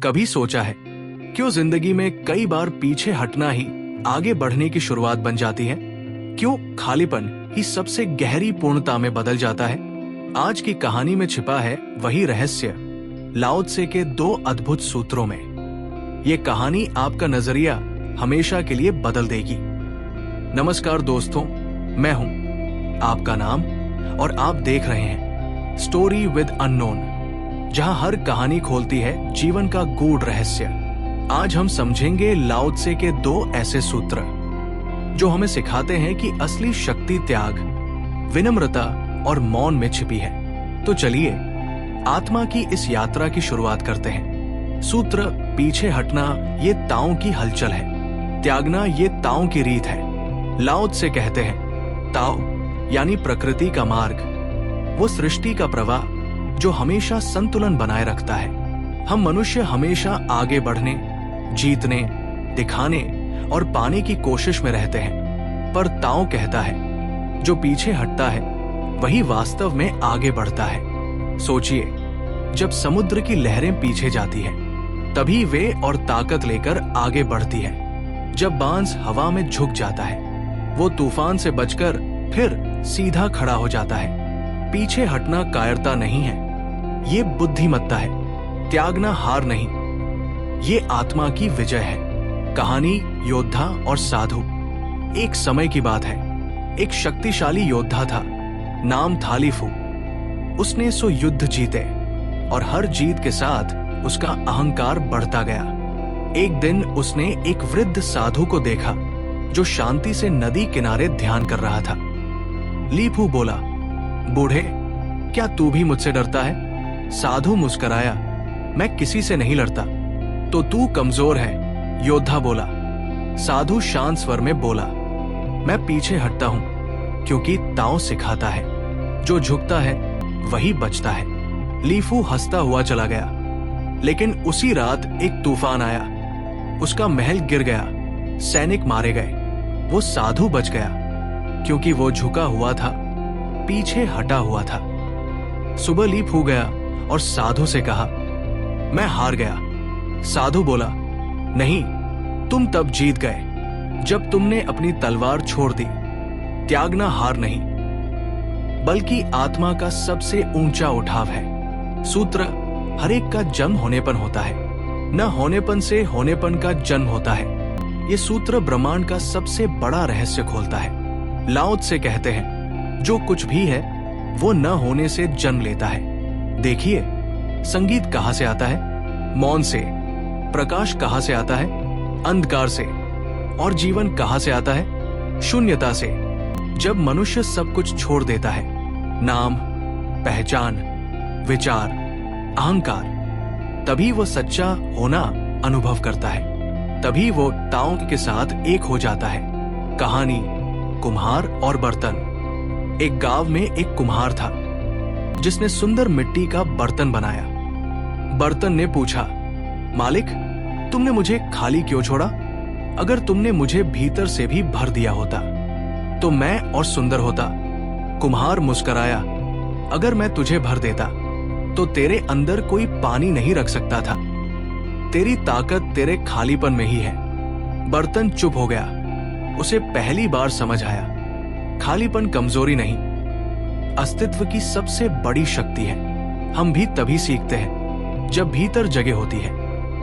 कभी सोचा है क्यों जिंदगी में कई बार पीछे हटना ही आगे बढ़ने की शुरुआत बन जाती है? क्यों खालीपन ही सबसे गहरी पूर्णता में बदल जाता है? आज की कहानी में छिपा है वही रहस्य लाओ त्से के 2 अद्भुत सूत्रों में। ये कहानी आपका नजरिया हमेशा के लिए बदल देगी। नमस्कार दोस्तों, मैं हूं आपका नाम और आप देख रहे हैं स्टोरी विद अननोन, जहां हर कहानी खोलती है जीवन का गूढ़ रहस्य। आज हम समझेंगे लाओ त्से के 2 ऐसे सूत्र जो हमें सिखाते हैं कि असली शक्ति त्याग, विनम्रता और मौन में छिपी है। तो चलिए आत्मा की इस यात्रा की शुरुआत करते हैं। सूत्र पीछे हटना ये ताओ की हलचल है, त्यागना ये ताओ की रीत है। लाओ त्से कहते हैं ताओ यानी प्रकृति का मार्ग, वो सृष्टि का प्रवाह जो हमेशा संतुलन बनाए रखता है। हम मनुष्य हमेशा आगे बढ़ने, जीतने, दिखाने और पाने की कोशिश में रहते हैं, पर ताओ कहता है जो पीछे हटता है वही वास्तव में आगे बढ़ता है। सोचिए, जब समुद्र की लहरें पीछे जाती हैं, तभी वे और ताकत लेकर आगे बढ़ती है। जब बांस हवा में झुक जाता है, वो तूफान से बचकर फिर सीधा खड़ा हो जाता है। पीछे हटना कायरता नहीं है, ये बुद्धिमत्ता है। त्यागना हार नहीं, ये आत्मा की विजय है। कहानी योद्धा और साधु। एक समय की बात है, एक शक्तिशाली योद्धा था, नाम था ली फू। उसने 100 युद्ध जीते और हर जीत के साथ उसका अहंकार बढ़ता गया। एक दिन उसने एक वृद्ध साधु को देखा जो शांति से नदी किनारे ध्यान कर रहा था। ली फू बोला, बूढ़े, क्या तू भी मुझसे डरता है? साधु मुस्कुराया, मैं किसी से नहीं लड़ता। तो तू कमजोर है, योद्धा बोला। साधु शांत स्वर में बोला, मैं पीछे हटता हूं क्योंकि ताओ सिखाता है जो झुकता है वही बचता है। ली फू हंसता हुआ चला गया। लेकिन उसी रात एक तूफान आया, उसका महल गिर गया, सैनिक मारे गए। वो साधु बच गया क्योंकि वो झुका हुआ था, पीछे हटा हुआ था। सुबह ली फू गया और साधु से कहा, मैं हार गया। साधु बोला, नहीं, तुम तब जीत गए जब तुमने अपनी तलवार छोड़ दी। त्यागना हार नहीं, बल्कि आत्मा का सबसे ऊंचा उठाव है। सूत्र हरेक का जन्म होनेपन होता है, न होनेपन से होनेपन का जन्म होता है। ये सूत्र ब्रह्मांड का सबसे बड़ा रहस्य खोलता है। लाओ त्से कहते हैं जो कुछ भी है वो न होने से जन्म लेता है। देखिए, संगीत कहां से आता है? मौन से। प्रकाश कहां से आता है? अंधकार से। और जीवन कहां से आता है? शून्यता से। जब मनुष्य सब कुछ छोड़ देता है, नाम, पहचान, विचार, अहंकार, तभी वो सच्चा होना अनुभव करता है। तभी वो ताओ के साथ एक हो जाता है। कहानी कुम्हार और बर्तन। एक गांव में एक कुम्हार था जिसने सुंदर मिट्टी का बर्तन बनाया। बर्तन ने पूछा, मालिक, तुमने मुझे खाली क्यों छोड़ा? अगर तुमने मुझे भीतर से भी भर दिया होता तो मैं और सुंदर होता। कुम्हार मुस्कुराया, अगर मैं तुझे भर देता तो तेरे अंदर कोई पानी नहीं रख सकता था। तेरी ताकत तेरे खालीपन में ही है। बर्तन चुप हो गया। उसे पहली बार समझ आया, खालीपन कमजोरी नहीं, अस्तित्व की सबसे बड़ी शक्ति है। हम भी तभी सीखते हैं जब भीतर जगह होती है।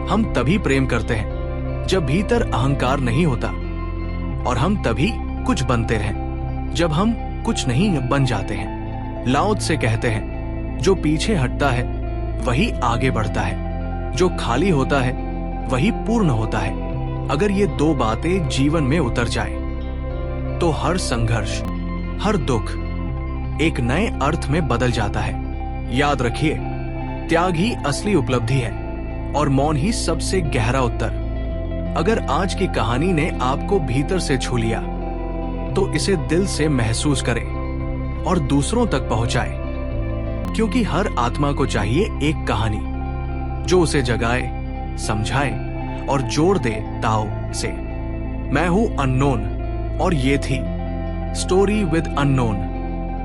हम तभी प्रेम करते हैं जब भीतर अहंकार नहीं होता। और हम तभी कुछ बनते हैं जब हम कुछ नहीं बन जाते हैं। लाओ त्से कहते हैं जो पीछे हटता है वही आगे बढ़ता है, जो खाली होता है वही पूर्ण होता है। अगर ये 2 बातें जीवन में उतर जाए तो हर संघर्ष, हर दुख एक नए अर्थ में बदल जाता है। याद रखिए, त्याग ही असली उपलब्धि है और मौन ही सबसे गहरा उत्तर। अगर आज की कहानी ने आपको भीतर से छू लिया तो इसे दिल से महसूस करें और दूसरों तक पहुंचाए, क्योंकि हर आत्मा को चाहिए एक कहानी जो उसे जगाए, समझाए और जोड़ दे ताओ से। मैं हूं अननोन और ये थी स्टोरी विद अननोन,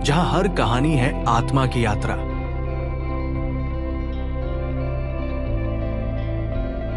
जहां हर कहानी है आत्मा की यात्रा।